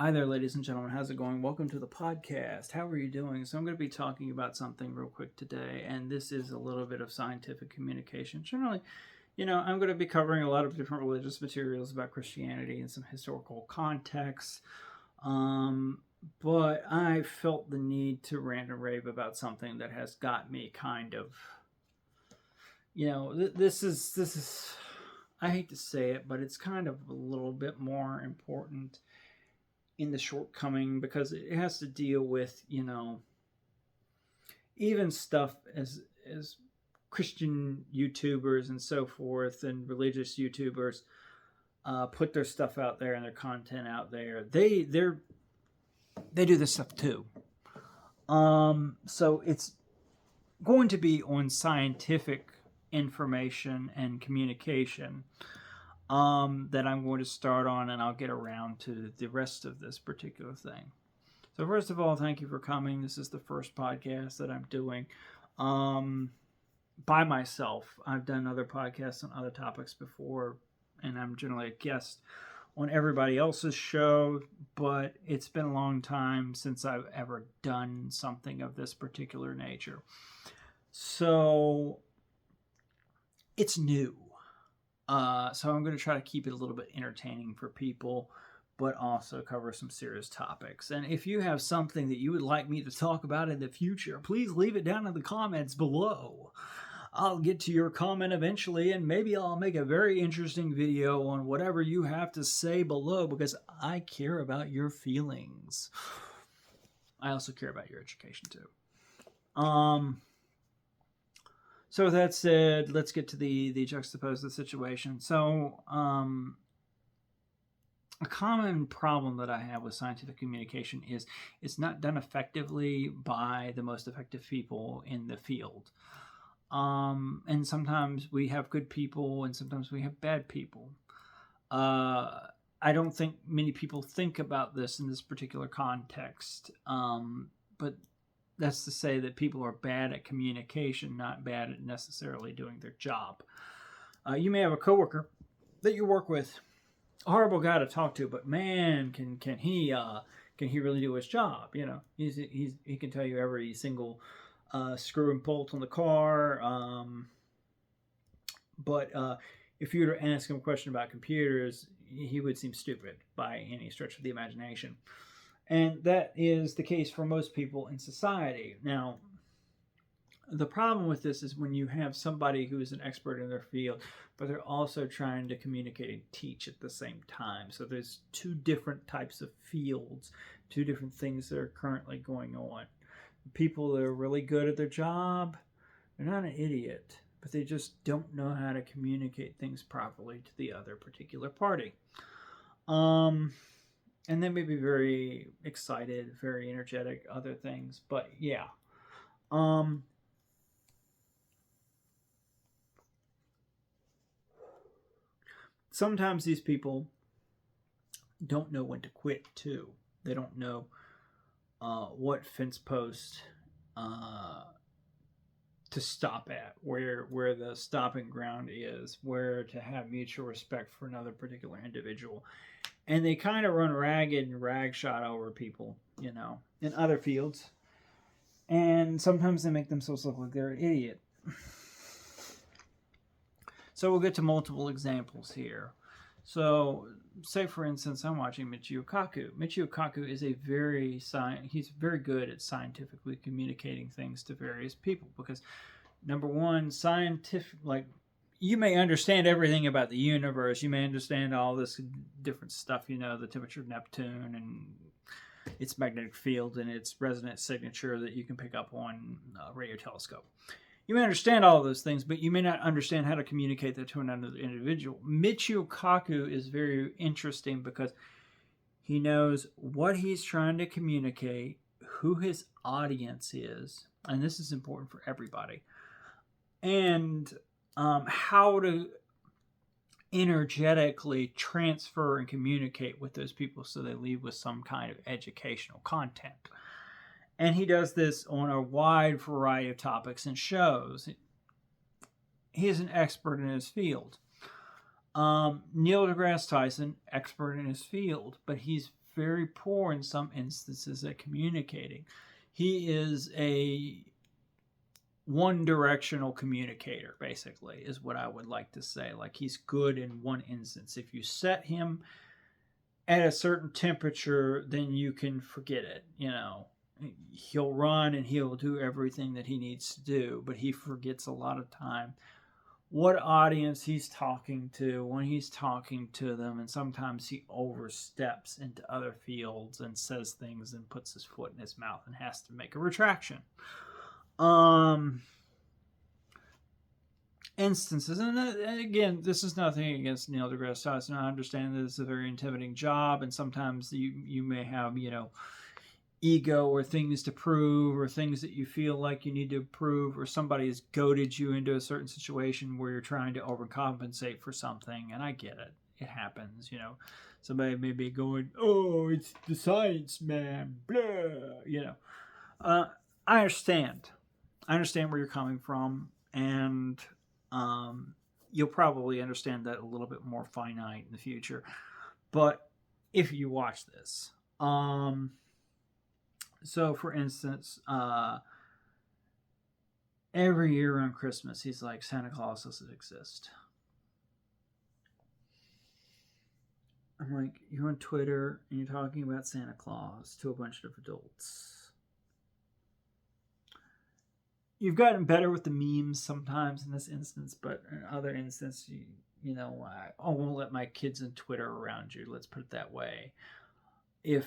Hi there, ladies and gentlemen. How's it going? Welcome to the podcast. How are you doing? So, I'm going to be talking about something real quick today, and this is a little bit of scientific communication. Generally, I'm going to be covering a lot of different religious materials about Christianity and some historical context. But I felt the need to rant and rave about something that has got me kind of, this is. I hate to say it, but it's kind of a little bit more important in the shortcoming because it has to deal with even stuff as Christian YouTubers and so forth and religious YouTubers put their stuff out there and their content out there. They do this stuff too. So it's going to be on scientific information and communication that I'm going to start on, and I'll get around to the rest of this particular thing. So first of all, thank you for coming. This is the first podcast that I'm doing by myself. I've done other podcasts on other topics before, and I'm generally a guest on everybody else's show, but it's been a long time since I've ever done something of this particular nature. So it's new. So I'm going to try to keep it a little bit entertaining for people, but also cover some serious topics. And if you have something that you would like me to talk about in the future, please leave it down in the comments below. I'll get to your comment eventually, and maybe I'll make a very interesting video on whatever you have to say below, because I care about your feelings. I also care about your education too. So with that said, let's get to the juxtapose the situation. So a common problem that I have with scientific communication is it's not done effectively by the most effective people in the field. And sometimes we have good people and sometimes we have bad people. I don't think many people think about this in this particular context, but that's to say that people are bad at communication, not bad at necessarily doing their job. You may have a coworker that you work with, a horrible guy to talk to, but man, can he really do his job? He can tell you every single screw and bolt on the car. But if you were to ask him a question about computers, he would seem stupid by any stretch of the imagination. And that is the case for most people in society. Now, the problem with this is when you have somebody who is an expert in their field, but they're also trying to communicate and teach at the same time. So there's two different types of fields, two different things that are currently going on. People that are really good at their job, they're not an idiot, but they just don't know how to communicate things properly to the other particular party. And they may be very excited, very energetic, other things. But yeah. Sometimes these people don't know when to quit too. They don't know what fence post to stop at, where the stopping ground is, where to have mutual respect for another particular individual. And they kind of run ragged and ragshot over people, in other fields. And sometimes they make themselves look like they're an idiot. So we'll get to multiple examples here. So, say for instance, I'm watching Michio Kaku. Michio Kaku is he's very good at scientifically communicating things to various people because, number one, you may understand everything about the universe. You may understand all this different stuff, the temperature of Neptune and its magnetic field and its resonance signature that you can pick up on a radio telescope. You may understand all of those things, but you may not understand how to communicate that to another individual. Michio Kaku is very interesting because he knows what he's trying to communicate, who his audience is, and this is important for everybody, and how to energetically transfer and communicate with those people so they leave with some kind of educational content. And he does this on a wide variety of topics and shows. He is an expert in his field. Neil deGrasse Tyson, expert in his field, but he's very poor in some instances at communicating. He is a one-directional communicator, basically, is what I would like to say. Like, he's good in one instance. If you set him at a certain temperature, then you can forget it. He'll run and he'll do everything that he needs to do, but he forgets a lot of time what audience he's talking to when he's talking to them, and sometimes he oversteps into other fields and says things and puts his foot in his mouth and has to make a retraction. Instances, and again, this is nothing against Neil deGrasse Tyson. I understand that it's a very intimidating job, and sometimes you may have ego or things to prove or things that you feel like you need to prove, or somebody has goaded you into a certain situation where you're trying to overcompensate for something. And I get it. It happens. Somebody may be going, oh, it's the science, man, blah, I understand. I understand where you're coming from, and you'll probably understand that a little bit more finite in the future. But if you watch this, so, for instance, every year around Christmas, he's like, Santa Claus doesn't exist. I'm like, you're on Twitter and you're talking about Santa Claus to a bunch of adults. You've gotten better with the memes sometimes in this instance, but in other instances, I won't let my kids on Twitter around you. Let's put it that way. If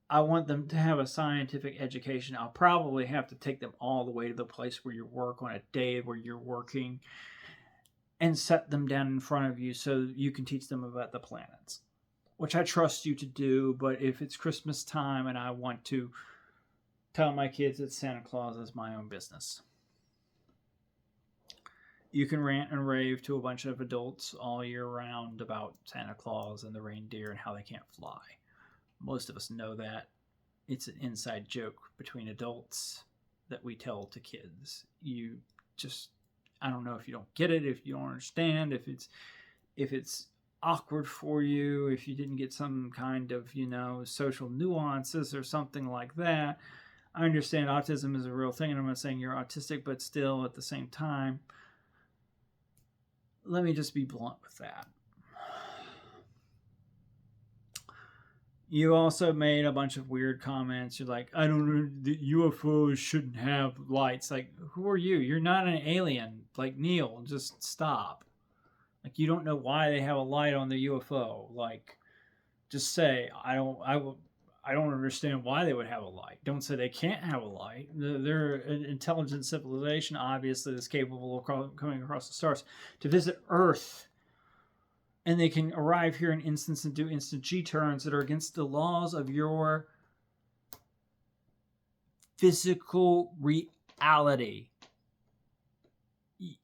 I want them to have a scientific education, I'll probably have to take them all the way to the place where you work on a day where you're working and set them down in front of you so you can teach them about the planets, which I trust you to do. But if it's Christmas time and I want to tell my kids that Santa Claus is my own business, you can rant and rave to a bunch of adults all year round about Santa Claus and the reindeer and how they can't fly. Most of us know that. It's an inside joke between adults that we tell to kids. I don't know if you don't get it, if you don't understand, if it's awkward for you, if you didn't get some kind of, social nuances or something like that. I understand autism is a real thing, and I'm not saying you're autistic, but still at the same time, let me just be blunt with that. You also made a bunch of weird comments. You're like, I don't know, the UFOs shouldn't have lights. Like, who are you? You're not an alien. Like, Neil, just stop. Like, you don't know why they have a light on the UFO. Like, just say, I don't understand why they would have a light. Don't say they can't have a light. They're an intelligent civilization, obviously, that's capable of coming across the stars to visit Earth. And they can arrive here in instance and do instant G-turns that are against the laws of your physical reality.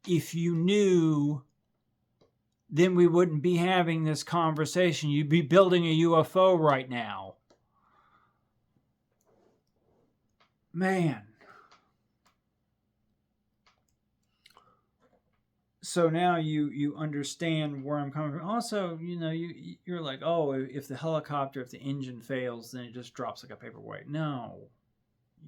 If you knew, then we wouldn't be having this conversation. You'd be building a UFO right now. Man. So now you understand where I'm coming from. Also, you're like, oh, if the helicopter, if the engine fails, then it just drops like a paperweight. No.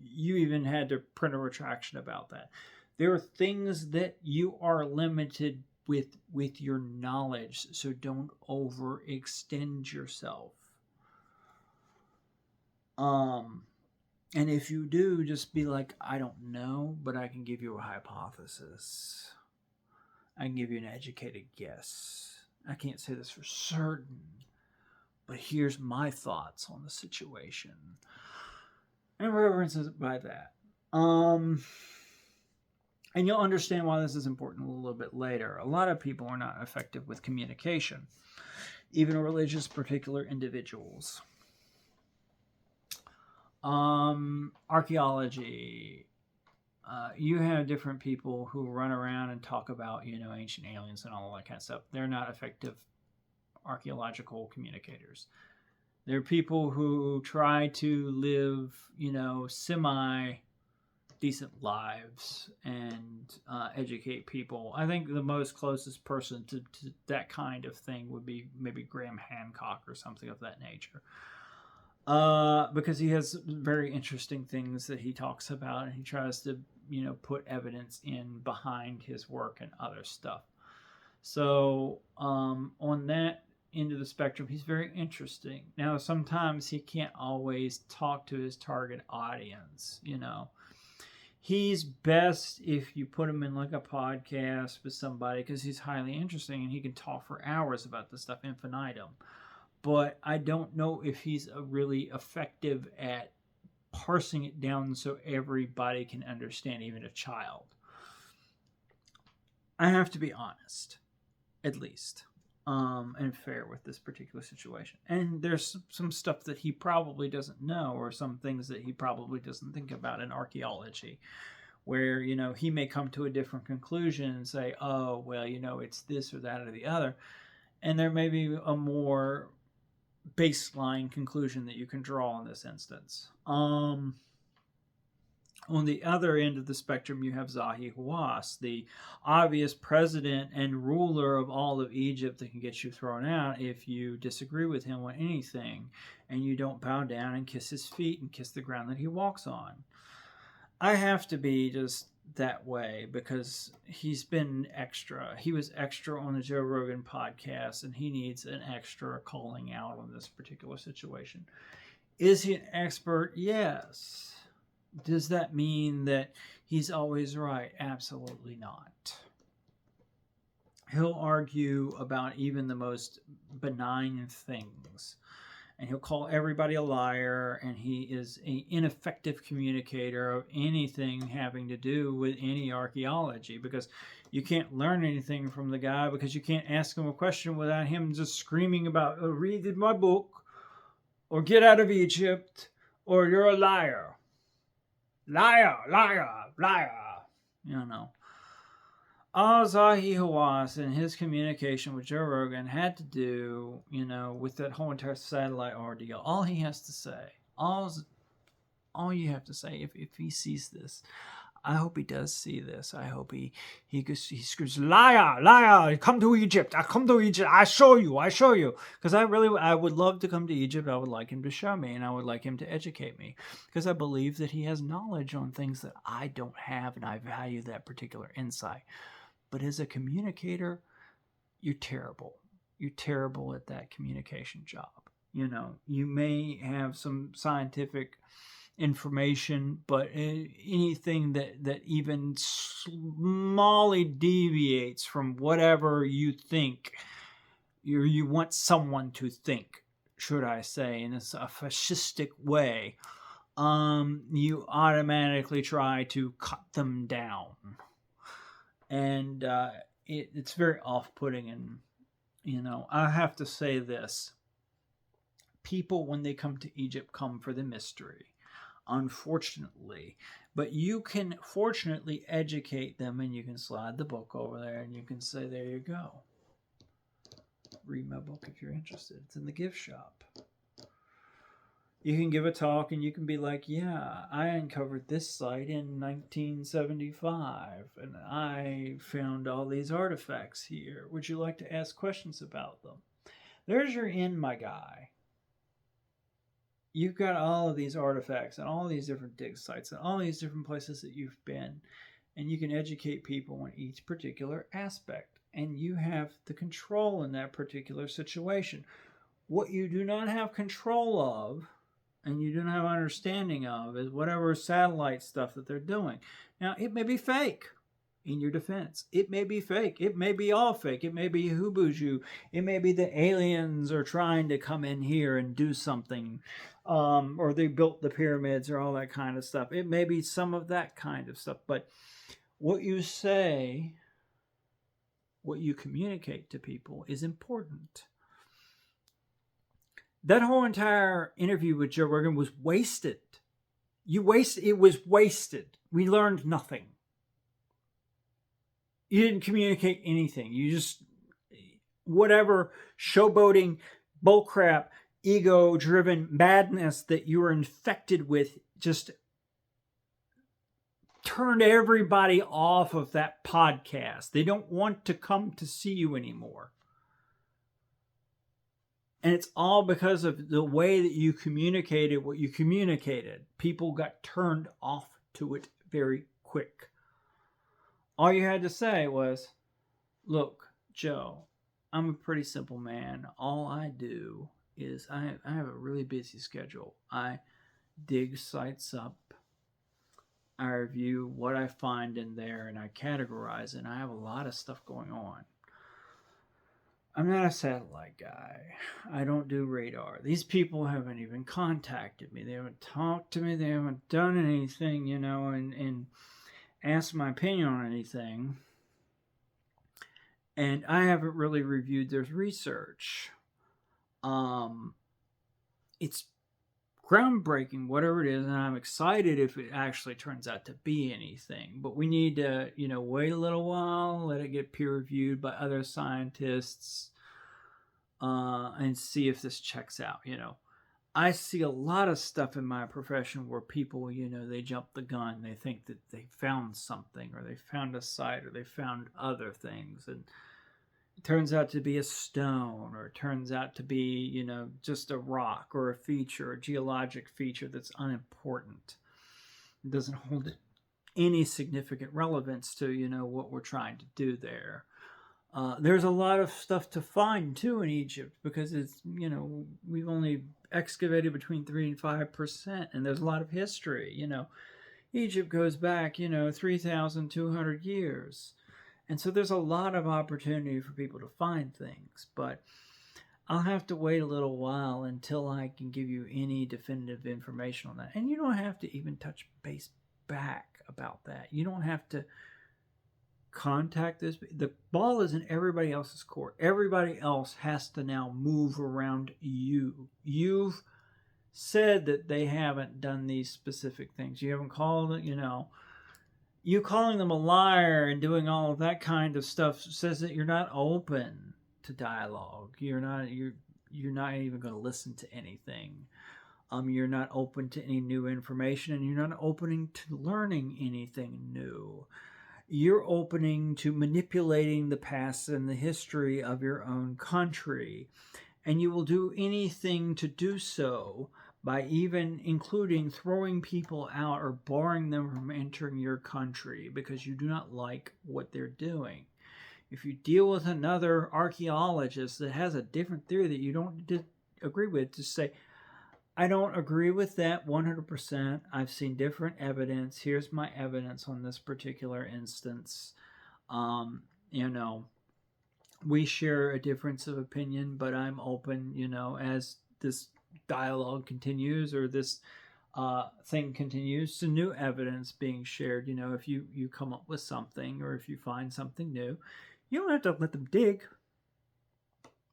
You even had to print a retraction about that. There are things that you are limited with your knowledge, so don't overextend yourself. And if you do, just be like, I don't know, but I can give you a hypothesis. I can give you an educated guess. I can't say this for certain, but here's my thoughts on the situation. And references by that. And you'll understand why this is important a little bit later. A lot of people are not effective with communication, even religious particular individuals. Archaeology. You have different people who run around and talk about, ancient aliens and all that kind of stuff. They're not effective archaeological communicators. They're people who try to live, decent lives and educate people. I think the most closest person to that kind of thing would be maybe Graham Hancock or something of that nature. Because he has very interesting things that he talks about, and he tries to, put evidence in behind his work and other stuff. So on that end of the spectrum, he's very interesting. Now, sometimes he can't always talk to his target audience, He's best if you put him in like a podcast with somebody because he's highly interesting and he can talk for hours about the stuff infinitum. But I don't know if he's really effective at parsing it down so everybody can understand, even a child. I have to be honest, at least, and fair with this particular situation. And there's some stuff that he probably doesn't know, or some things that he probably doesn't think about in archaeology, where, he may come to a different conclusion and say, oh, well, it's this or that or the other. And there may be a more baseline conclusion that you can draw in this instance. On the other end of the spectrum, you have Zahi Hawass, the obvious president and ruler of all of Egypt that can get you thrown out if you disagree with him on anything and you don't bow down and kiss his feet and kiss the ground that he walks on. I have to be just that way because he's been extra. He was extra on the Joe Rogan podcast, and he needs an extra calling out on this particular situation. Is he an expert? Yes. Does that mean that he's always right? Absolutely not. He'll argue about even the most benign things. And he'll call everybody a liar, and he is an ineffective communicator of anything having to do with any archaeology, because you can't learn anything from the guy because you can't ask him a question without him just screaming about, oh, read my book, or get out of Egypt, or you're a liar. Liar, liar, liar. All Zahi Hawass and his communication with Joe Rogan had to do, with that whole entire satellite ordeal. All he has to say, all you have to say, if he sees this, I hope he does see this. I hope he screams, liar, liar, come to Egypt. I come to Egypt. I show you. Because I would love to come to Egypt. I would like him to show me, and I would like him to educate me. Because I believe that he has knowledge on things that I don't have, and I value that particular insight. But as a communicator, you're terrible. You're terrible at that communication job. You may have some scientific information, but anything that even smallly deviates from whatever you think, you want someone to think, should I say, in a fascistic way, you automatically try to cut them down. And it's very off-putting. And, I have to say this. People, when they come to Egypt, come for the mystery, unfortunately. But you can fortunately educate them, and you can slide the book over there, and you can say, there you go. Read my book if you're interested. It's in the gift shop. You can give a talk, and you can be like, yeah, I uncovered this site in 1975, and I found all these artifacts here. Would you like to ask questions about them? There's your in, my guy. You've got all of these artifacts and all these different dig sites and all these different places that you've been, and you can educate people on each particular aspect, and you have the control in that particular situation. What you do not have control of, and you don't have understanding of, is whatever satellite stuff that they're doing. Now, it may be fake, in your defense. It may be fake. It may be all fake. It may be hubuju. It may be the aliens are trying to come in here and do something, or they built the pyramids or all that kind of stuff. It may be some of that kind of stuff. But what you say, what you communicate to people is important. That whole entire interview with Joe Rogan was wasted. It was wasted. We learned nothing. You didn't communicate anything. You just, whatever showboating, bullcrap, ego-driven madness that you were infected with, just turned everybody off of that podcast. They don't want to come to see you anymore. And it's all because of the way that you communicated what you communicated. People got turned off to it very quick. All you had to say was, look, Joe, I'm a pretty simple man. All I do is I have a really busy schedule. I dig sites up. I review what I find in there and I categorize it. And I have a lot of stuff going on. I'm not a satellite guy. I don't do radar. These people haven't even contacted me. They haven't talked to me. They haven't done anything, and asked my opinion on anything. And I haven't really reviewed their research. It's groundbreaking, whatever it is, and I'm excited if it actually turns out to be anything. But we need to, wait a little while, let it get peer reviewed by other scientists, and see if this checks out. I see a lot of stuff in my profession where people, they jump the gun. They think that they found something, or they found a site, or they found other things, and it turns out to be a stone, or it turns out to be, just a rock or a feature, a geologic feature that's unimportant. It doesn't hold any significant relevance to, what we're trying to do there. There's a lot of stuff to find, too, in Egypt, because it's, we've only excavated between 3 and 5%, and there's a lot of history. Egypt goes back, 3,200 years. And so there's a lot of opportunity for people to find things, but I'll have to wait a little while until I can give you any definitive information on that. And you don't have to even touch base back about that. You don't have to contact this. The ball is in everybody else's court. Everybody else has to now move around you. You've said that they haven't done these specific things. You haven't called it, You calling them a liar and doing all of that kind of stuff says that you're not open to dialogue. You're not even going to listen to anything. You're not open to any new information, and you're not opening to learning anything new. You're opening to manipulating the past and the history of your own country, and you will do anything to do so, by even including throwing people out or barring them from entering your country because you do not like what they're doing. If you deal with another archaeologist that has a different theory that you don't agree with, just say, I don't agree with that 100%. I've seen different evidence. Here's my evidence on this particular instance. We share a difference of opinion, but I'm open, as this dialogue continues, or this thing continues, to new evidence being shared. If you come up with something, or if you find something new, you don't have to let them dig.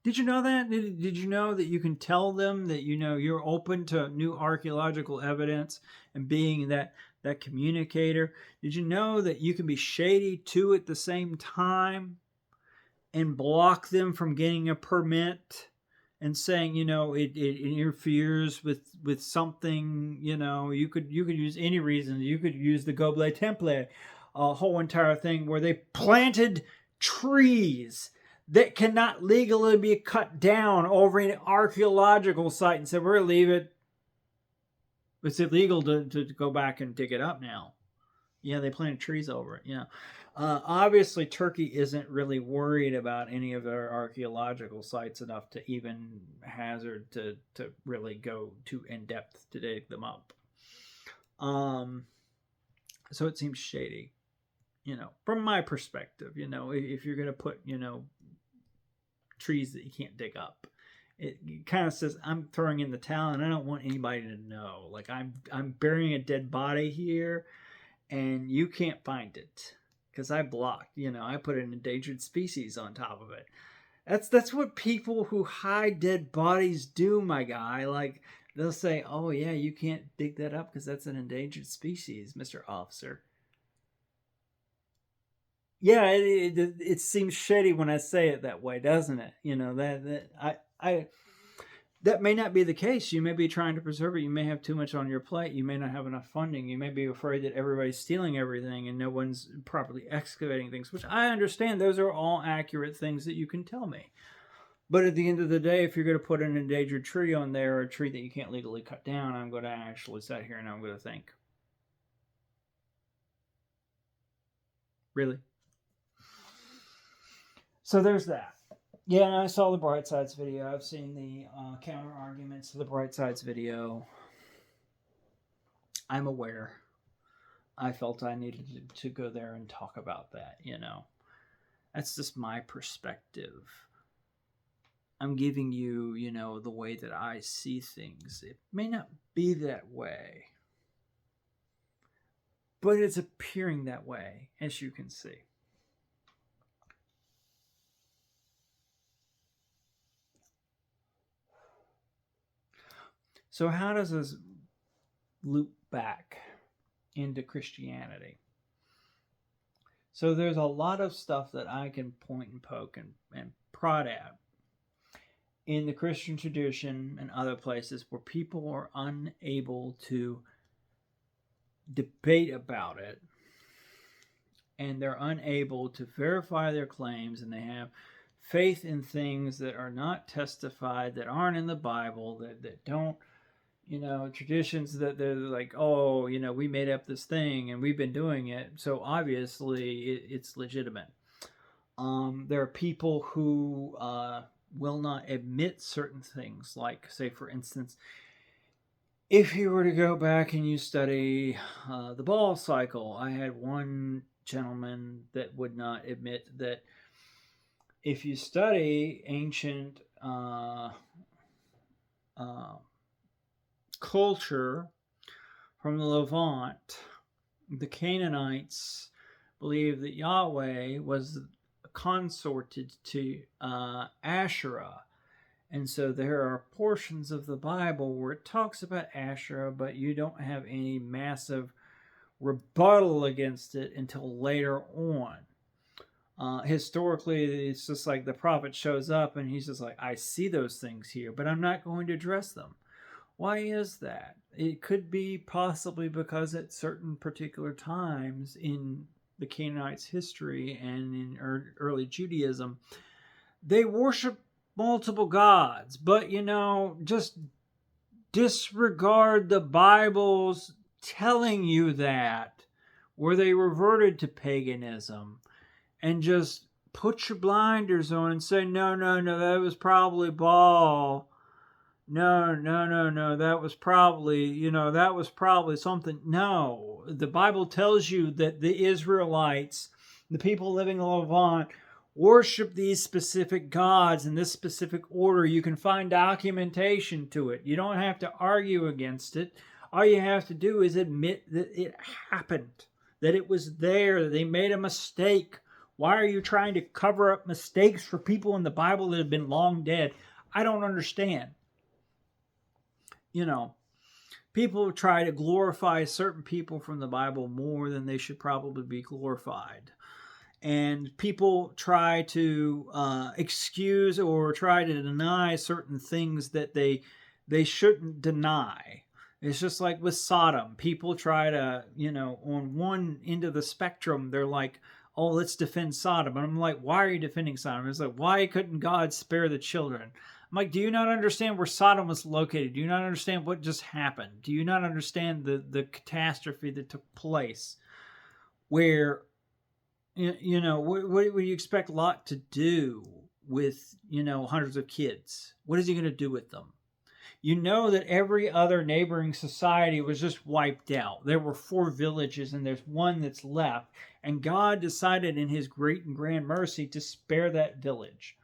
Did you know that? Did you know that you can tell them that you're open to new archaeological evidence and being that communicator? Did you know that you can be shady too at the same time and block them from getting a permit? And saying, it interferes with something, you could use any reason. You could use the Goblet template, a whole entire thing where they planted trees that cannot legally be cut down over an archaeological site and said, we're going to leave it. It's illegal to go back and dig it up now. Yeah, they planted trees over it, Obviously, Turkey isn't really worried about any of their archaeological sites enough to even hazard to really go too in-depth to dig them up. So it seems shady, from my perspective, if you're going to put, trees that you can't dig up. It kind of says, I'm throwing in the towel and I don't want anybody to know. Like, I'm burying a dead body here and you can't find it. Because I blocked, I put an endangered species on top of it. That's what people who hide dead bodies do, my guy. Like, they'll say, oh, yeah, you can't dig that up because that's an endangered species, Mr. Officer. Yeah, it seems shady when I say it that way, doesn't it? That may not be the case. You may be trying to preserve it. You may have too much on your plate. You may not have enough funding. You may be afraid that everybody's stealing everything and no one's properly excavating things, which I understand. Those are all accurate things that you can tell me. But at the end of the day, if you're going to put an endangered tree on there, or a tree that you can't legally cut down, I'm going to actually sit here and I'm going to think, really? So there's that. Yeah, I saw the Bright Sides video. I've seen the counter arguments to the Bright Sides video. I'm aware. I felt I needed to go there and talk about that, you know. That's just my perspective. I'm giving you, you know, the way that I see things. It may not be that way, but it's appearing that way, as you can see. So how does this loop back into Christianity? So there's a lot of stuff that I can point and poke and prod at in the Christian tradition and other places where people are unable to debate about it, and they're unable to verify their claims, and they have faith in things that are not testified, that aren't in the Bible, that don't, you know, traditions that they're like, oh, you know, we made up this thing and we've been doing it, so obviously it's legitimate. There are people who will not admit certain things, like, say, for instance, if you were to go back and you study the ball cycle, I had one gentleman that would not admit that if you study ancient culture from the Levant, the Canaanites believed that Yahweh was consorted to Asherah. And so there are portions of the Bible where it talks about Asherah, but you don't have any massive rebuttal against it until later on. Historically, it's just like the prophet shows up and he's just like, I see those things here, but I'm not going to address them. Why is that? It could be possibly because at certain particular times in the Canaanites' history and in early Judaism, they worship multiple gods, but, you know, just disregard the Bible's telling you that, where they reverted to paganism, and just put your blinders on and say, no, that was probably Baal. No, that was probably, you know, that was probably something. No, the Bible tells you that the Israelites, the people living in the Levant, worship these specific gods in this specific order. You can find documentation to it. You don't have to argue against it. All you have to do is admit that it happened, that it was there, that they made a mistake. Why are you trying to cover up mistakes for people in the Bible that have been long dead? I don't understand. You know, people try to glorify certain people from the Bible more than they should probably be glorified. And people try to excuse or try to deny certain things that they shouldn't deny. It's just like with Sodom. People try to, you know, on one end of the spectrum, they're like, oh, let's defend Sodom. And I'm like, why are you defending Sodom? It's like, why couldn't God spare the children? I'm like, do you not understand where Sodom was located? Do you not understand what just happened? Do you not understand the catastrophe that took place? Where, you know, what would you expect Lot to do with, you know, hundreds of kids? What is he going to do with them? You know that every other neighboring society was just wiped out. There were 4 villages and there's one that's left. And God decided in his great and grand mercy to spare that village.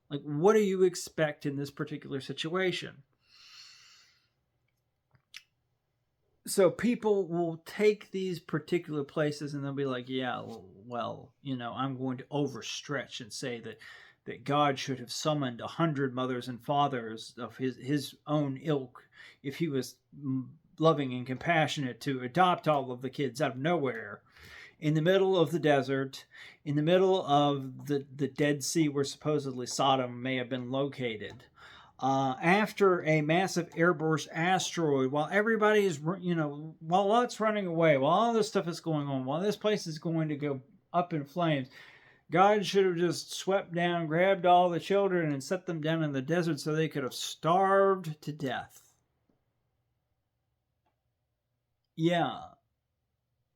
Like, what do you expect in this particular situation? So people will take these particular places and they'll be like, yeah, well, you know, I'm going to overstretch and say that God should have summoned 100 mothers and fathers of his own ilk if he was loving and compassionate to adopt all of the kids out of nowhere in the middle of the desert, in the middle of the Dead Sea where supposedly Sodom may have been located. after a massive airburst asteroid, while everybody is, while Lot's running away, while all this stuff is going on, while this place is going to go up in flames, God should have just swept down, grabbed all the children, and set them down in the desert so they could have starved to death. Yeah,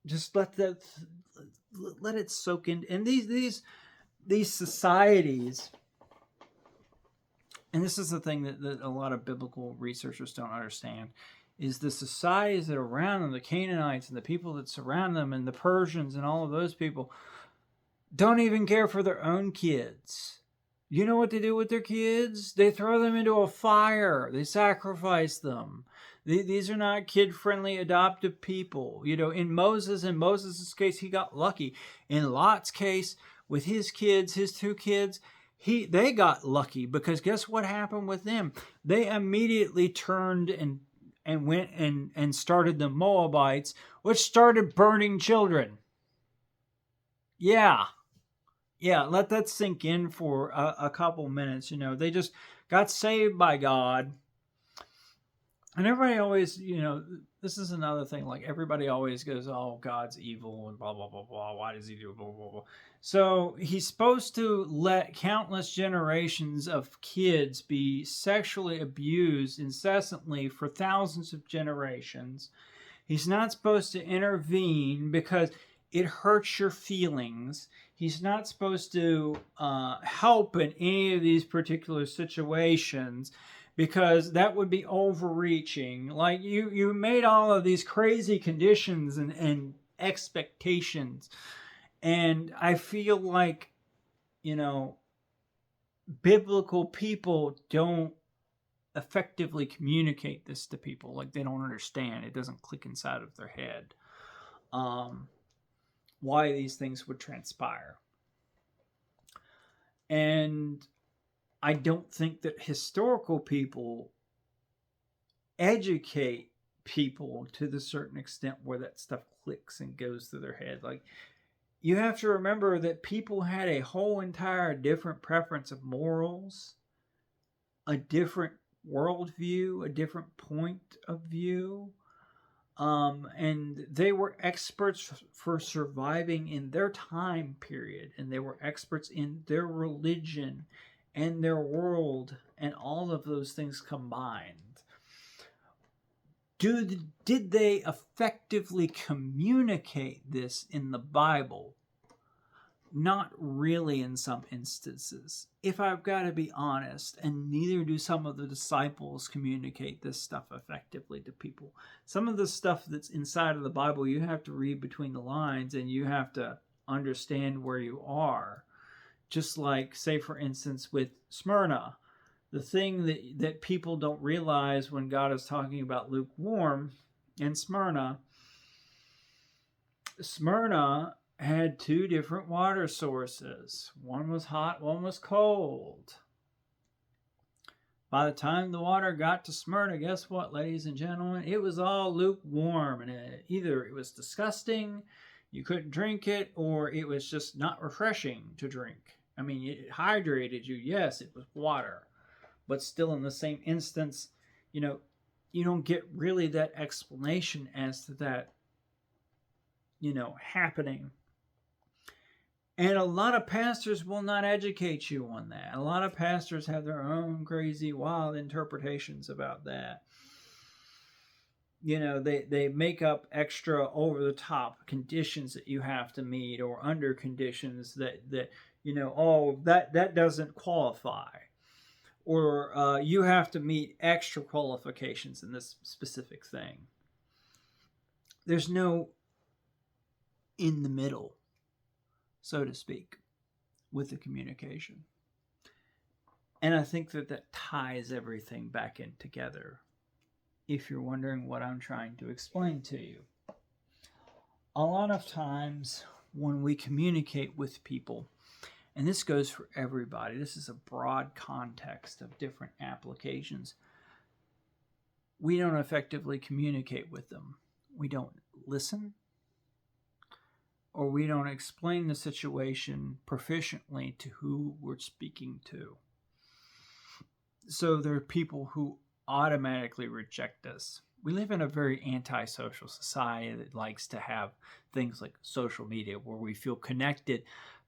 just let it soak in. And these societies, and this is the thing that a lot of biblical researchers don't understand, is the societies that are around them, the Canaanites and the people that surround them, and the Persians and all of those people, don't even care for their own kids. You know what they do with their kids? They throw them into a fire. They sacrifice them. These are not kid-friendly adoptive people. In Moses' case, he got lucky. In Lot's case, with his kids, his 2 kids, they got lucky, because guess what happened with them? They immediately turned and went and started the Moabites, which started burning children. Yeah, let that sink in for a couple minutes. They just got saved by God. And everybody always, this is another thing, like everybody always goes, oh, God's evil and blah, blah, blah, blah. Why does he do blah, blah, blah? So he's supposed to let countless generations of kids be sexually abused incessantly for thousands of generations. He's not supposed to intervene because it hurts your feelings. He's not supposed to help in any of these particular situations, because that would be overreaching. Like you made all of these crazy conditions and expectations. And I feel like, biblical people don't effectively communicate this to people. Like, they don't understand. It doesn't click inside of their head why these things would transpire. And I don't think that historical people educate people to the certain extent where that stuff clicks and goes through their head. Like, you have to remember that people had a whole entire different preference of morals, a different worldview, a different point of view. And they were experts for surviving in their time period, and they were experts in their religion and their world, and all of those things combined. Did they effectively communicate this in the Bible? Not really in some instances, if I've got to be honest, and neither do some of the disciples communicate this stuff effectively to people. Some of the stuff that's inside of the Bible, you have to read between the lines, and you have to understand where you are. Just like, say, for instance, with Smyrna, the thing that people don't realize when God is talking about lukewarm in Smyrna had 2 different water sources. One was hot, one was cold. By the time the water got to Smyrna, guess what, ladies and gentlemen? It was all lukewarm, and either it was disgusting, you couldn't drink it, or it was just not refreshing to drink. I mean, it hydrated you. Yes, it was water. But still, in the same instance, you don't get really that explanation as to that, happening. And a lot of pastors will not educate you on that. A lot of pastors have their own crazy, wild interpretations about that. They make up extra over-the-top conditions that you have to meet, or under conditions that that doesn't qualify. Or you have to meet extra qualifications in this specific thing. There's no in the middle, so to speak, with the communication. And I think that ties everything back in together, if you're wondering what I'm trying to explain to you. A lot of times when we communicate with people, and this goes for everybody, this is a broad context of different applications, we don't effectively communicate with them. We don't listen, or we don't explain the situation proficiently to who we're speaking to. So there are people who automatically reject us. We live in a very antisocial society that likes to have things like social media where we feel connected,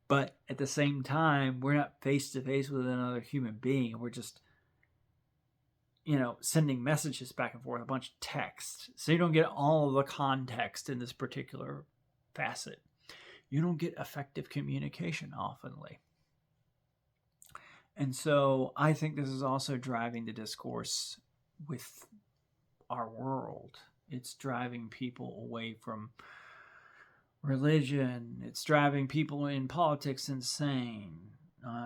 but at the same time, we're not face to face with another human being. We're just, sending messages back and forth, a bunch of text. So you don't get all of the context in this particular facet. You don't get effective communication oftenly. And so I think this is also driving the discourse with our world. It's driving people away from religion. It's driving people in politics insane.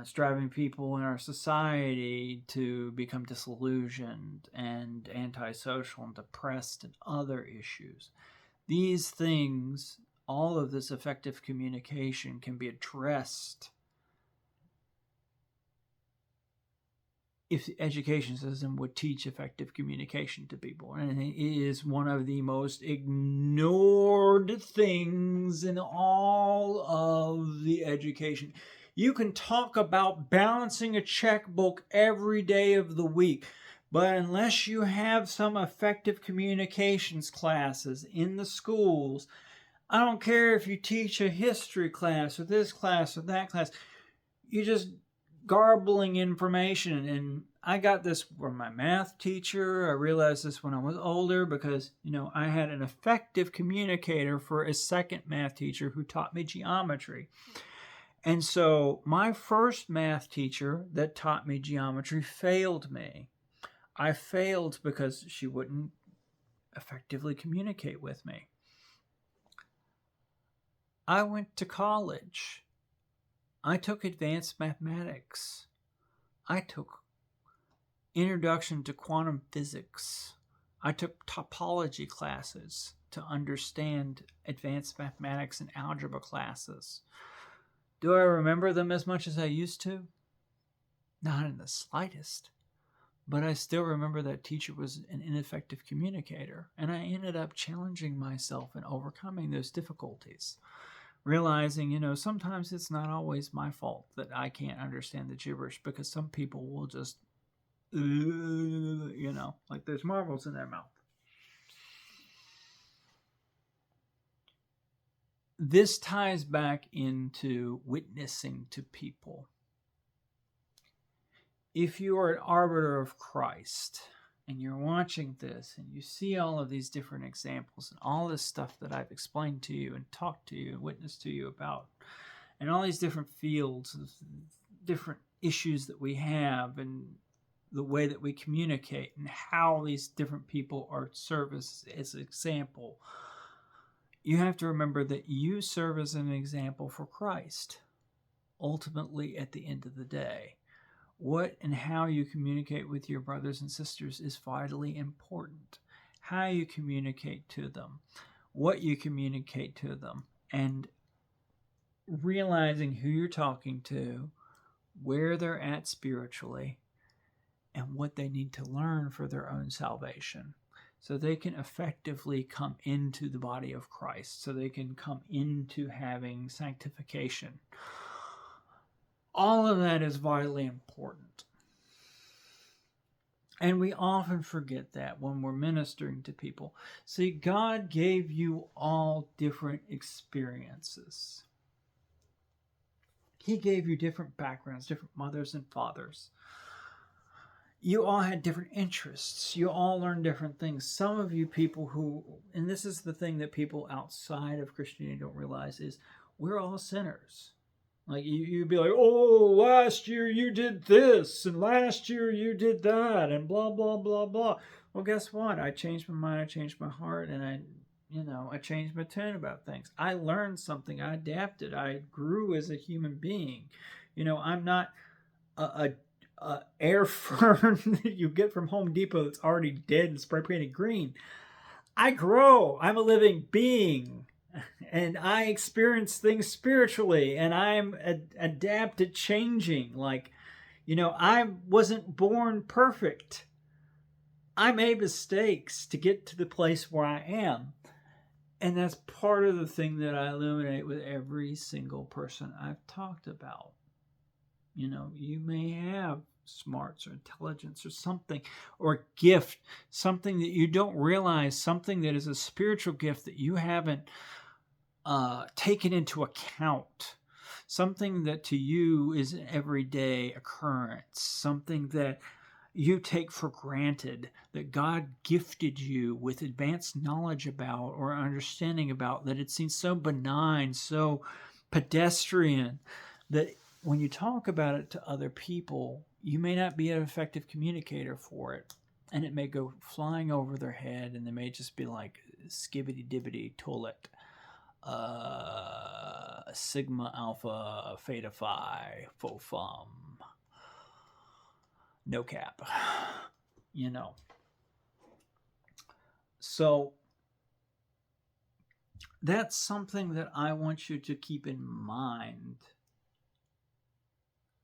It's driving people in our society to become disillusioned and antisocial and depressed and other issues. These things, all of this effective communication can be addressed if the education system would teach effective communication to people. And it is one of the most ignored things in all of the education. You can talk about balancing a checkbook every day of the week, but unless you have some effective communications classes in the schools, I don't care if you teach a history class or this class or that class, you just garbling information. And I got this from my math teacher. I realized this when I was older because, I had an effective communicator for a second math teacher who taught me geometry. And so my first math teacher that taught me geometry failed me. I failed because she wouldn't effectively communicate with me. I went to college. I took advanced mathematics. I took introduction to quantum physics. I took topology classes to understand advanced mathematics and algebra classes. Do I remember them as much as I used to? Not in the slightest. But I still remember that teacher was an ineffective communicator, and I ended up challenging myself and overcoming those difficulties. Realizing, sometimes it's not always my fault that I can't understand the gibberish, because some people will just, like there's marbles in their mouth. This ties back into witnessing to people. If you are an arbiter of Christ and you're watching this and you see all of these different examples and all this stuff that I've explained to you and talked to you and witnessed to you about, and all these different fields, different issues that we have, and the way that we communicate and how these different people are served as an example, you have to remember that you serve as an example for Christ, ultimately at the end of the day. What and how you communicate with your brothers and sisters is vitally important. How you communicate to them, what you communicate to them, and realizing who you're talking to, where they're at spiritually, and what they need to learn for their own salvation, so they can effectively come into the body of Christ, so they can come into having sanctification. All of that is vitally important. And we often forget that when we're ministering to people. See, God gave you all different experiences. He gave you different backgrounds, different mothers and fathers. You all had different interests. You all learned different things. Some of you people who, and this is the thing that people outside of Christianity don't realize, is we're all sinners. Like you'd be like, oh, last year you did this, and last year you did that, and blah, blah, blah, blah. Well, guess what? I changed my mind, I changed my heart, and I changed my tune about things. I learned something, I adapted, I grew as a human being. I'm not a air fern that you get from Home Depot that's already dead and spray painted green. I grow. I'm a living being. And I experience things spiritually, and I'm adapted, changing. I wasn't born perfect. I made mistakes to get to the place where I am. And that's part of the thing that I illuminate with every single person I've talked about. You may have smarts or intelligence or something, or gift, something that you don't realize, something that is a spiritual gift that you haven't taken into account, something that to you is an everyday occurrence, something that you take for granted, that God gifted you with advanced knowledge about or understanding about, that it seems so benign, so pedestrian, that when you talk about it to other people, you may not be an effective communicator for it. And it may go flying over their head, and they may just be like, skibbity dibbity toilet, sigma alpha theta phi faux fum, no cap, you know. So that's something that I want you to keep in mind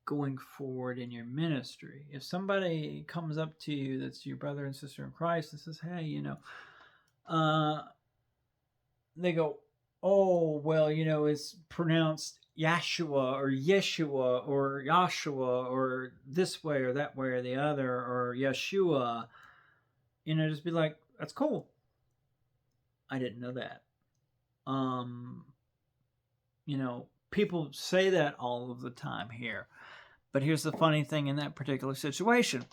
going forward in your ministry. If somebody comes up to you that's your brother and sister in Christ and says, hey, they go, oh, well, it's pronounced Yeshua or Yeshua or Yahshua or this way or that way or the other or Yeshua, just be like, that's cool. I didn't know that. People say that all of the time here. But here's the funny thing in that particular situation.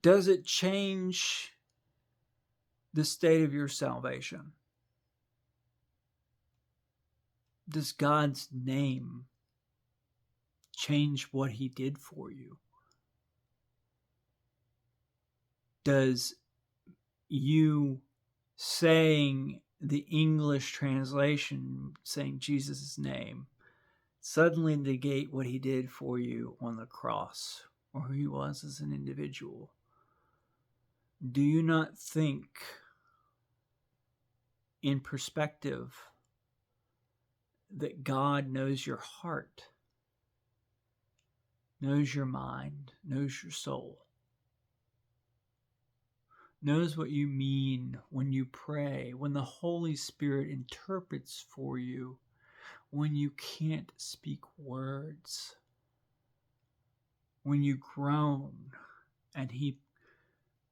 Does it change the state of your salvation? Does God's name change what he did for you? Does you saying the English translation, saying Jesus' name, suddenly negate what he did for you on the cross, or who he was as an individual? Do you not think, in perspective, that God knows your heart, knows your mind, knows your soul, knows what you mean when you pray, when the Holy Spirit interprets for you, when you can't speak words, when you groan and he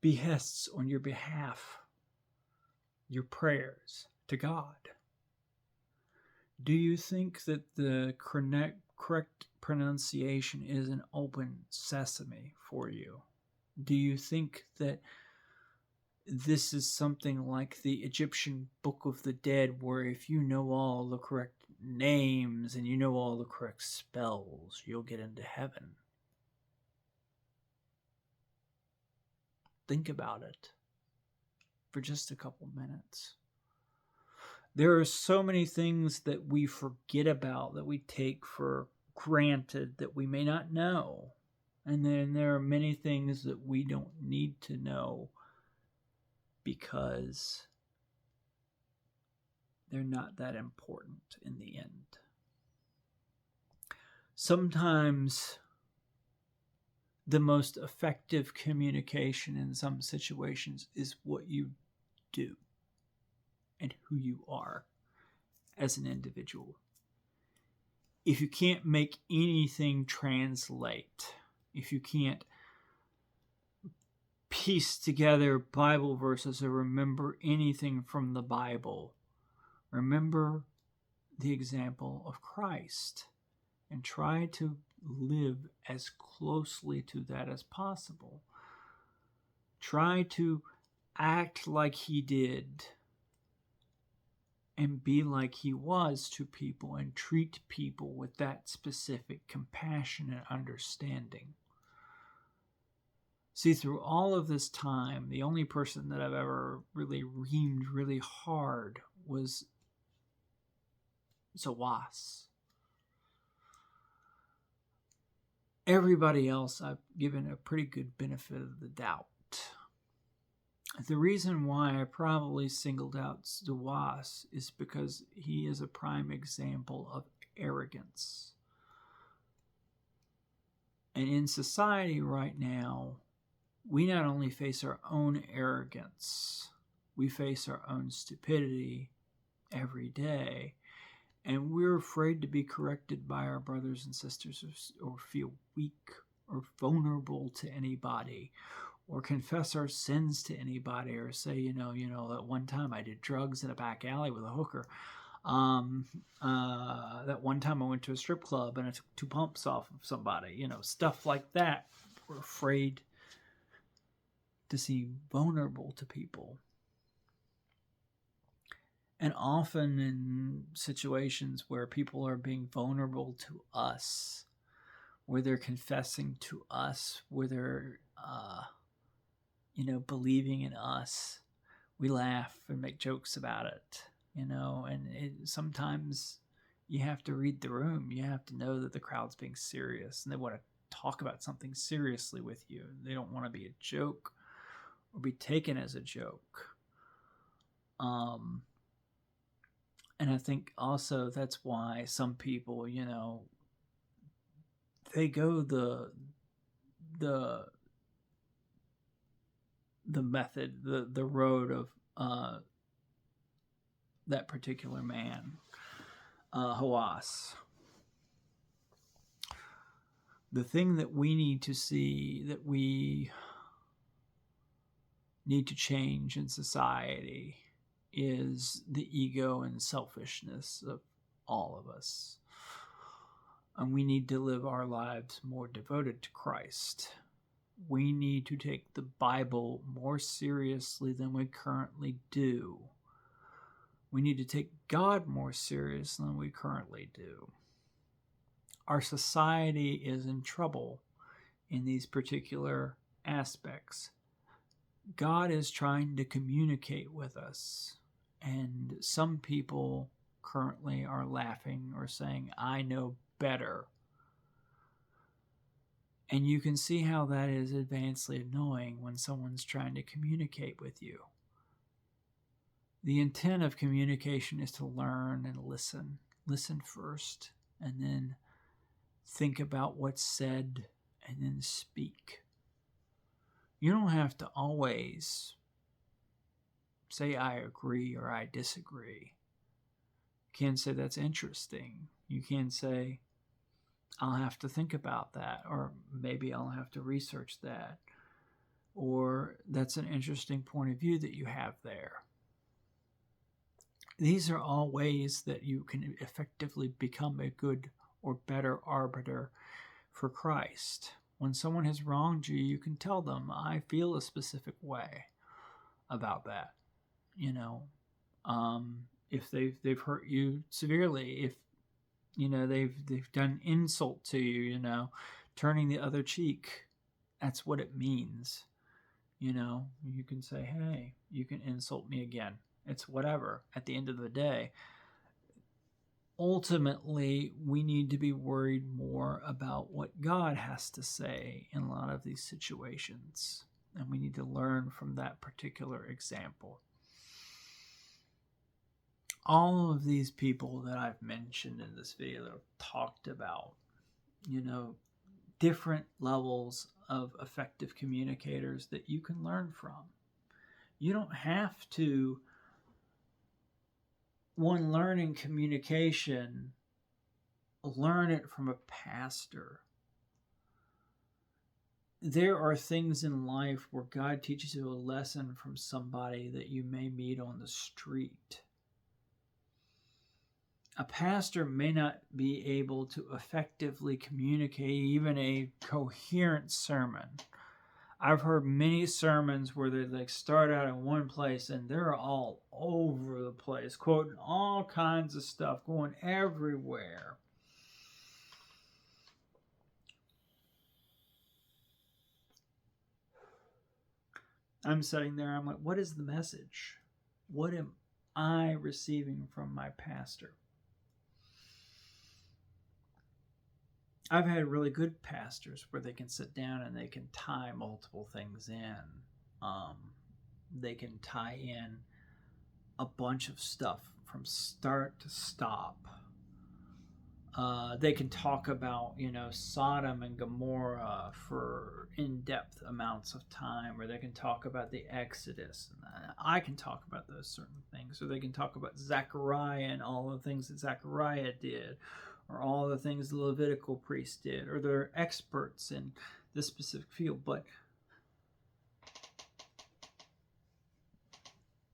behests on your behalf your prayers to God? Do you think that the correct pronunciation is an open sesame for you? Do you think that this is something like the Egyptian Book of the Dead, where if you know all the correct names and you know all the correct spells, you'll get into heaven? Think about it for just a couple minutes. There are so many things that we forget about, that we take for granted, that we may not know. And then there are many things that we don't need to know because they're not that important in the end. Sometimes the most effective communication in some situations is what you do and who you are as an individual. If you can't make anything translate, if you can't piece together Bible verses or remember anything from the Bible, remember the example of Christ and try to live as closely to that as possible. Try to act like he did and be like he was to people and treat people with that specific compassion and understanding. See, through all of this time, the only person that I've ever really reamed really hard was Zawas. Everybody else I've given a pretty good benefit of the doubt. The reason why I probably singled out Zawas is because he is a prime example of arrogance. And in society right now, we not only face our own arrogance, we face our own stupidity every day. And we're afraid to be corrected by our brothers and sisters, or feel weak or vulnerable to anybody, or confess our sins to anybody, or say, that one time I did drugs in a back alley with a hooker. That one time I went to a strip club and I took 2 pumps off of somebody, stuff like that. We're afraid to seem vulnerable to people. And often in situations where people are being vulnerable to us, where they're confessing to us, where they're, believing in us, we laugh and make jokes about it, and sometimes you have to read the room. You have to know that the crowd's being serious and they want to talk about something seriously with you. They don't want to be a joke or be taken as a joke. And I think also that's why some people, they go the method, the road of that particular man, Hawass. The thing that we need to see, that we need to change in society, is the ego and selfishness of all of us. And we need to live our lives more devoted to Christ. We need to take the Bible more seriously than we currently do. We need to take God more seriously than we currently do. Our society is in trouble in these particular aspects. God is trying to communicate with us, and some people currently are laughing or saying, I know better. And you can see how that is advancedly annoying when someone's trying to communicate with you. The intent of communication is to learn and listen. Listen first, and then think about what's said, and then speak. You don't have to always say I agree or I disagree. You can say that's interesting. You can say I'll have to think about that, or maybe I'll have to research that, or that's an interesting point of view that you have there. These are all ways that you can effectively become a good or better arbiter for Christ. When someone has wronged you, you can tell them, I feel a specific way about that. If they've hurt you severely, if they've done insult to you, turning the other cheek, that's what it means. You can say, hey, you can insult me again. It's whatever. At the end of the day, ultimately, we need to be worried more about what God has to say in a lot of these situations. And we need to learn from that particular example. All of these people that I've mentioned in this video that I've talked about, different levels of effective communicators that you can learn from. You don't have to, when learning communication, learn it from a pastor. There are things in life where God teaches you a lesson from somebody that you may meet on the street. A pastor may not be able to effectively communicate even a coherent sermon. I've heard many sermons where they start out in one place and they're all over the place, quoting all kinds of stuff, going everywhere. I'm sitting there, I'm like, what is the message? What am I receiving from my pastor? I've had really good pastors where they can sit down and they can tie multiple things in. They can tie in a bunch of stuff from start to stop. They can talk about, Sodom and Gomorrah for in-depth amounts of time, or they can talk about the Exodus. And I can talk about those certain things, or they can talk about Zechariah and all the things that Zechariah did, or all the things the Levitical priest did, or they're experts in this specific field. But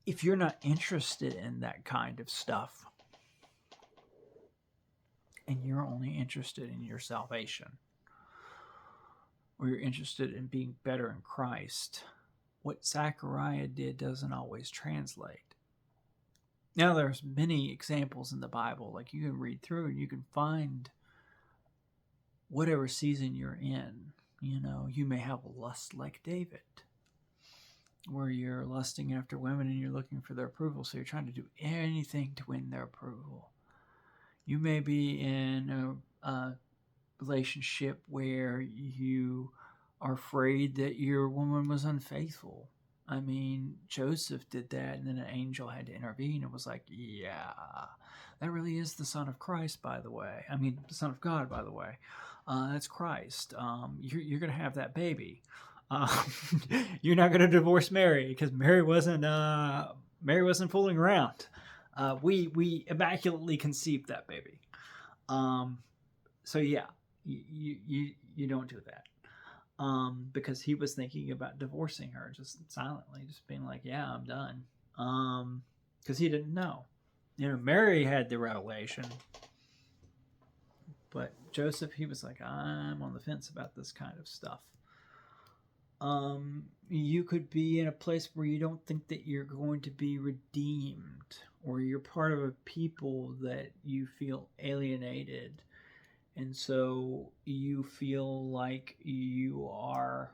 if you're not interested in that kind of stuff, and you're only interested in your salvation, or you're interested in being better in Christ, what Zechariah did doesn't always translate. Now, there's many examples in the Bible. Like, you can read through and you can find whatever season you're in. You may have a lust like David, where you're lusting after women and you're looking for their approval, so you're trying to do anything to win their approval. You may be in a relationship where you are afraid that your woman was unfaithful. I mean, Joseph did that, and then an angel had to intervene and was like, yeah, that really is the Son of Christ, by the way. I mean, the Son of God, by the way. That's Christ. You're going to have that baby. You're not going to divorce Mary, because Mary wasn't fooling around. We immaculately conceived that baby. So yeah, you don't do that. Because he was thinking about divorcing her, just silently, just being like, yeah, I'm done. Because he didn't know. Mary had the revelation, but Joseph, he was like, I'm on the fence about this kind of stuff. You could be in a place where you don't think that you're going to be redeemed, or you're part of a people that you feel alienated, and so you feel like you are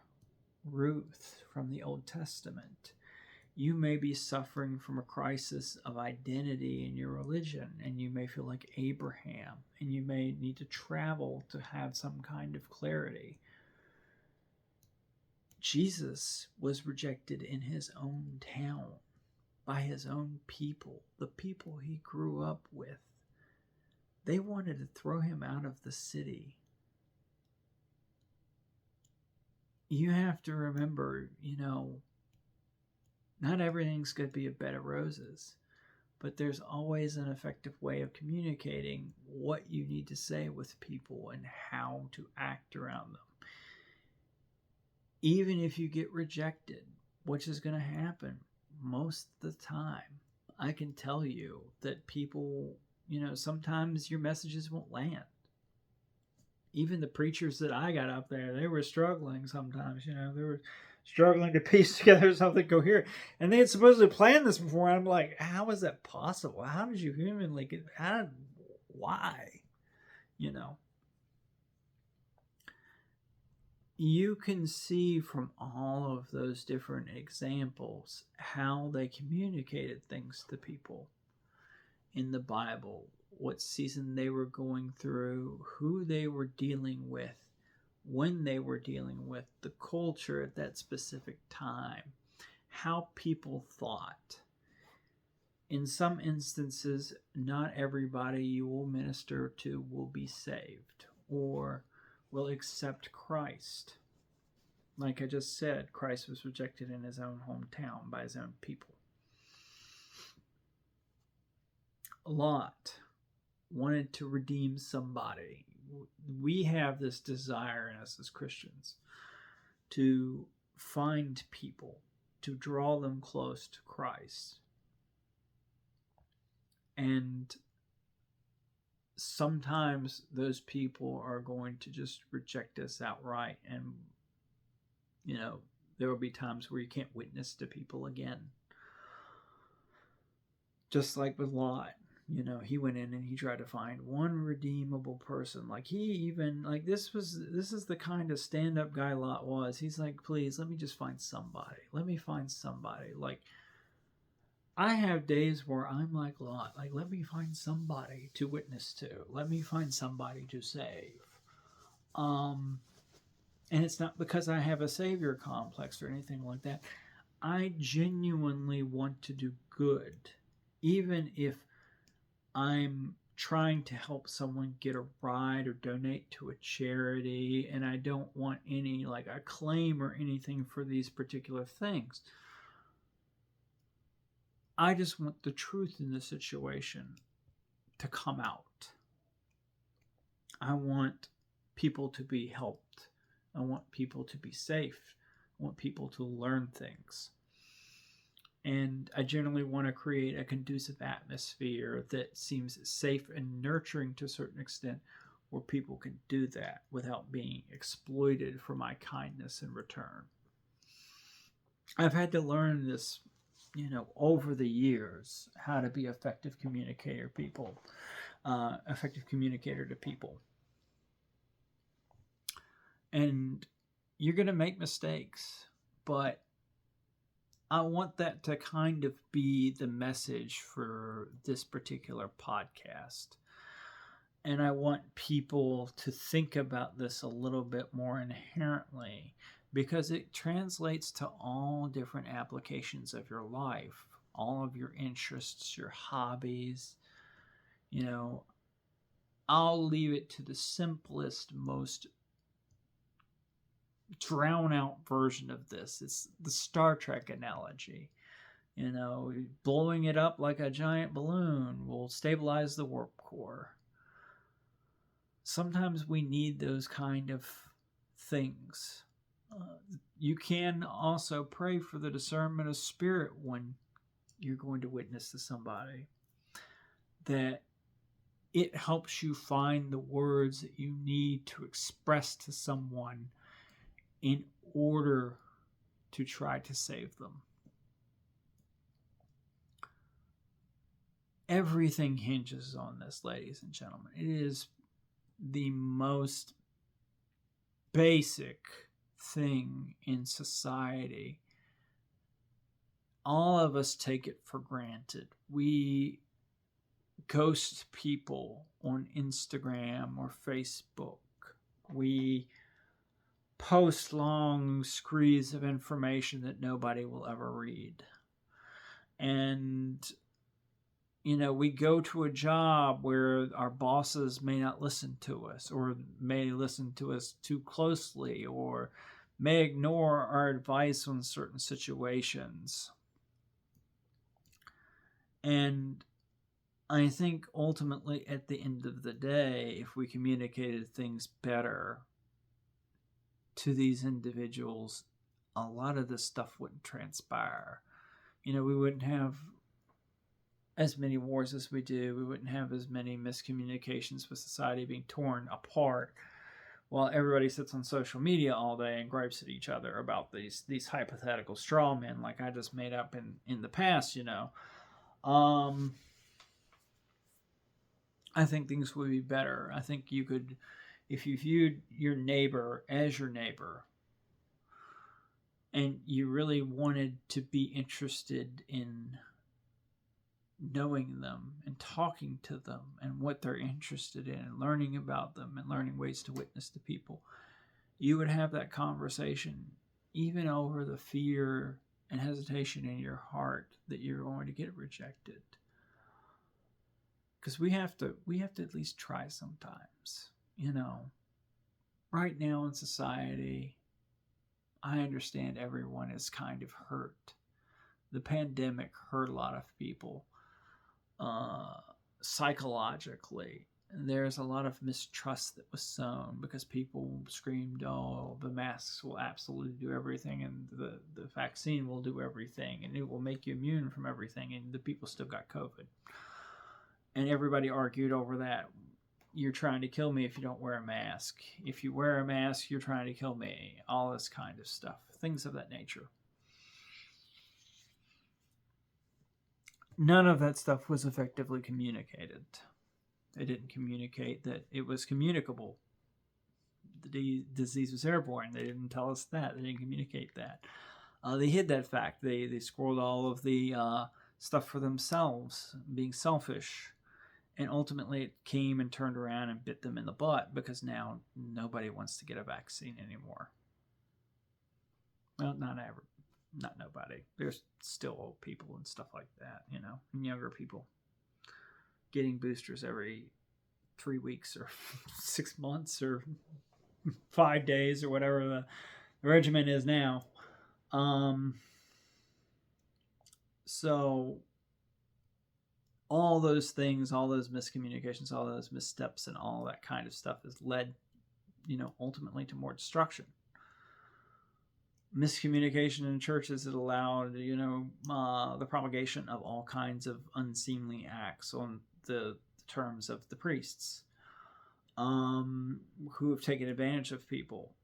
Ruth from the Old Testament. You may be suffering from a crisis of identity in your religion, and you may feel like Abraham, and you may need to travel to have some kind of clarity. Jesus was rejected in his own town by his own people, the people he grew up with. They wanted to throw him out of the city. You have to remember, not everything's going to be a bed of roses, but there's always an effective way of communicating what you need to say with people and how to act around them. Even if you get rejected, which is going to happen most of the time, I can tell you that people, sometimes your messages won't land. Even the preachers that I got up there, they were struggling sometimes, they were struggling to piece together something coherent. And they had supposedly planned this before, and I'm like, how is that possible? How did you humanly get, why? You can see from all of those different examples how they communicated things to people in the Bible, what season they were going through, who they were dealing with, when they were dealing with, the culture at that specific time, how people thought. In some instances, not everybody you will minister to will be saved or will accept Christ. Like I just said, Christ was rejected in his own hometown by his own people. Lot wanted to redeem somebody. We have this desire in us as Christians to find people, to draw them close to Christ. And sometimes those people are going to just reject us outright, and there will be times where you can't witness to people again. Just like with Lot, he went in and he tried to find one redeemable person. Like, he even, like, this is the kind of stand-up guy Lot was. He's like, please, let me just find somebody. Let me find somebody. Like, I have days where I'm like Lot, like, let me find somebody to witness to. Let me find somebody to save. And it's not because I have a savior complex or anything like that. I genuinely want to do good, even if I'm trying to help someone get a ride or donate to a charity, and I don't want any like acclaim or anything for these particular things. I just want the truth in the situation to come out. I want people to be helped. I want people to be safe. I want people to learn things. And I generally want to create a conducive atmosphere that seems safe and nurturing to a certain extent, where people can do that without being exploited for my kindness in return. I've had to learn this, over the years, how to be effective communicator to people. And you're going to make mistakes, but I want that to kind of be the message for this particular podcast. And I want people to think about this a little bit more inherently, because it translates to all different applications of your life, all of your interests, your hobbies. I'll leave it to the simplest, most drown out version of this. It's the Star Trek analogy. Blowing it up like a giant balloon will stabilize the warp core. Sometimes we need those kind of things. You can also pray for the discernment of spirit when you're going to witness to somebody, that it helps you find the words that you need to express to someone in order to try to save them. Everything hinges on this, ladies and gentlemen. It is the most basic thing in society. All of us take it for granted. We ghost people on Instagram or Facebook. We post long screeds of information that nobody will ever read. And we go to a job where our bosses may not listen to us, or may listen to us too closely, or may ignore our advice on certain situations. And I think ultimately at the end of the day, if we communicated things better to these individuals, a lot of this stuff wouldn't transpire. We wouldn't have as many wars as we do. We wouldn't have as many miscommunications with society being torn apart while everybody sits on social media all day and gripes at each other about these hypothetical straw men like I just made up in the past. I think things would be better. I think you could, if you viewed your neighbor as your neighbor, and you really wanted to be interested in knowing them and talking to them and what they're interested in and learning about them and learning ways to witness to people, you would have that conversation even over the fear and hesitation in your heart that you're going to get rejected. Because we have to at least try sometimes. Right now in society, I understand everyone is kind of hurt. The pandemic hurt a lot of people psychologically. And there's a lot of mistrust that was sown because people screamed, oh, the masks will absolutely do everything, and the vaccine will do everything, and it will make you immune from everything, and the people still got COVID. And everybody argued over that. You're trying to kill me if you don't wear a mask. If you wear a mask, you're trying to kill me. All this kind of stuff. Things of that nature. None of that stuff was effectively communicated. They didn't communicate that it was communicable. The disease was airborne. They didn't tell us that. They didn't communicate that. They hid that fact. They squirreled all of the stuff for themselves, being selfish. And ultimately it came and turned around and bit them in the butt, because now nobody wants to get a vaccine anymore. Well, not nobody. There's still old people and stuff like that, and younger people. getting boosters every 3 weeks or 6 months or 5 days or whatever the regimen is now. So all those things, all those miscommunications, all those missteps, and all that kind of stuff has led, ultimately to more destruction. Miscommunication in churches has allowed, the propagation of all kinds of unseemly acts on the terms of the priests, who have taken advantage of people.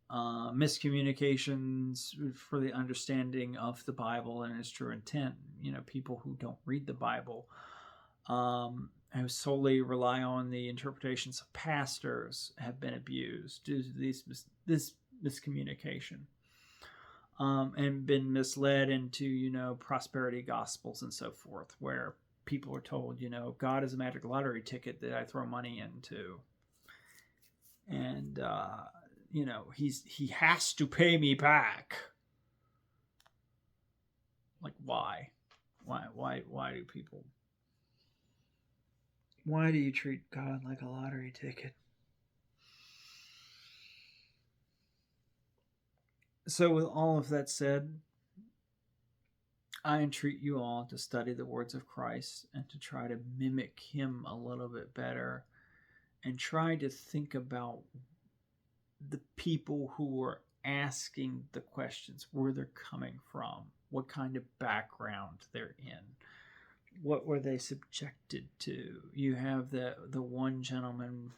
Miscommunications for the understanding of the Bible and its true intent. People who don't read the Bible, who solely rely on the interpretations of pastors, have been abused due to this miscommunication, and been misled into, prosperity gospels and so forth, where people are told, God is a magic lottery ticket that I throw money into, and he has to pay me back. Like, why do people? Why do you treat God like a lottery ticket? So, with all of that said, I entreat you all to study the words of Christ and to try to mimic him a little bit better, and try to think about the people who were asking the questions, where they're coming from, what kind of background they're in, what were they subjected to. You have the one gentleman,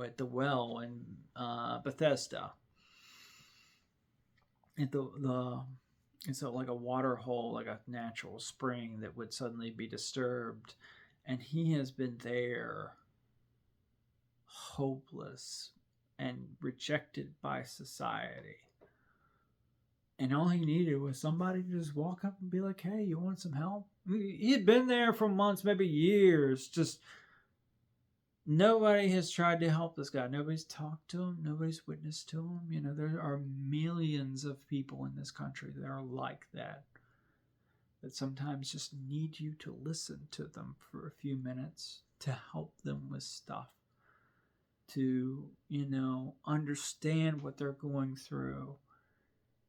at the well in Bethesda. It's like a water hole, like a natural spring that would suddenly be disturbed, and he has been there, hopeless and rejected by society. And all he needed was somebody to just walk up and be like, hey, you want some help? He had been there for months, maybe years. Just nobody has tried to help this guy. Nobody's talked to him. Nobody's witnessed to him. There are millions of people in this country that are like that sometimes just need you to listen to them for a few minutes, to help them with stuff, to, understand what they're going through,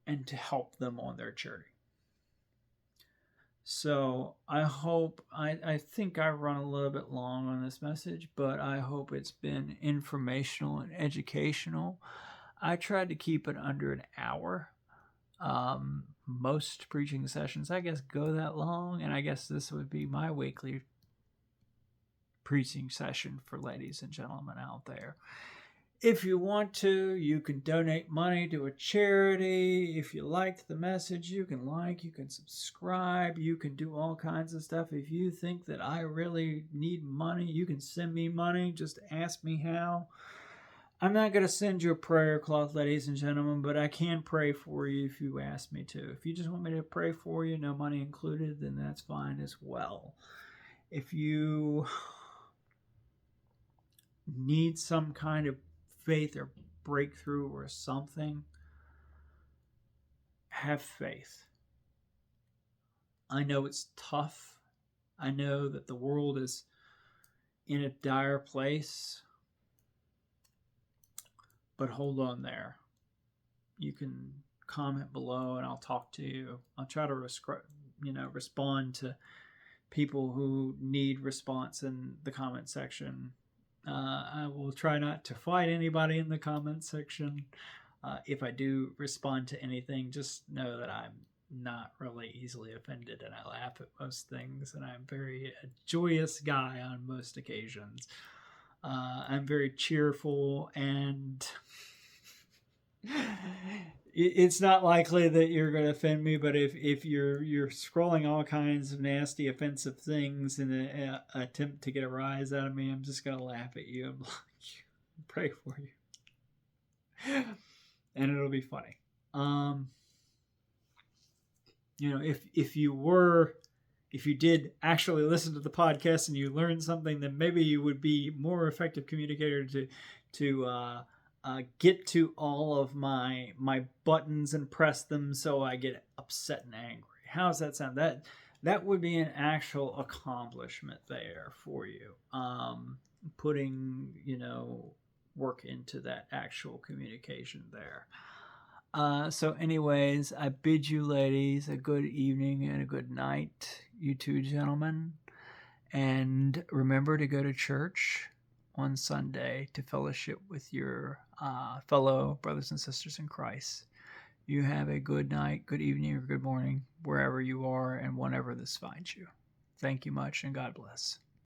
and to help them on their journey. So I hope, I think I run a little bit long on this message, but I hope it's been informational and educational. I tried to keep it under an hour. Most preaching sessions, I guess, go that long, and I guess this would be my weekly preaching session for ladies and gentlemen out there. If you want to, you can donate money to a charity. If you liked the message, you can subscribe, you can do all kinds of stuff. If you think that I really need money, you can send me money. Just ask me how. I'm not going to send you a prayer cloth, ladies and gentlemen, but I can pray for you if you ask me to. If you just want me to pray for you, no money included, then that's fine as well. If you need some kind of faith or breakthrough or something, have faith. I know it's tough. I know that the world is in a dire place, but hold on there. You can comment below and I'll talk to you. I'll try to respond to people who need response in the comment section. I will try not to fight anybody in the comment section. If I do respond to anything, just know that I'm not really easily offended and I laugh at most things, and I'm a joyous guy on most occasions. I'm very cheerful, and it's not likely that you're going to offend me, but if you're scrolling all kinds of nasty, offensive things in an attempt to get a rise out of me, I'm just going to laugh at you and pray for you. And it'll be funny. If you did actually listen to the podcast and you learned something, then maybe you would be more effective communicator to get to all of my buttons and press them so I get upset and angry. How does that sound? That would be an actual accomplishment there for you. Putting, work into that actual communication there. So, anyways, I bid you ladies a good evening and a good night, you two gentlemen. And remember to go to church on Sunday to fellowship with your fellow brothers and sisters in Christ. You have a good night, good evening, or good morning, wherever you are and whenever this finds you. Thank you much, and God bless.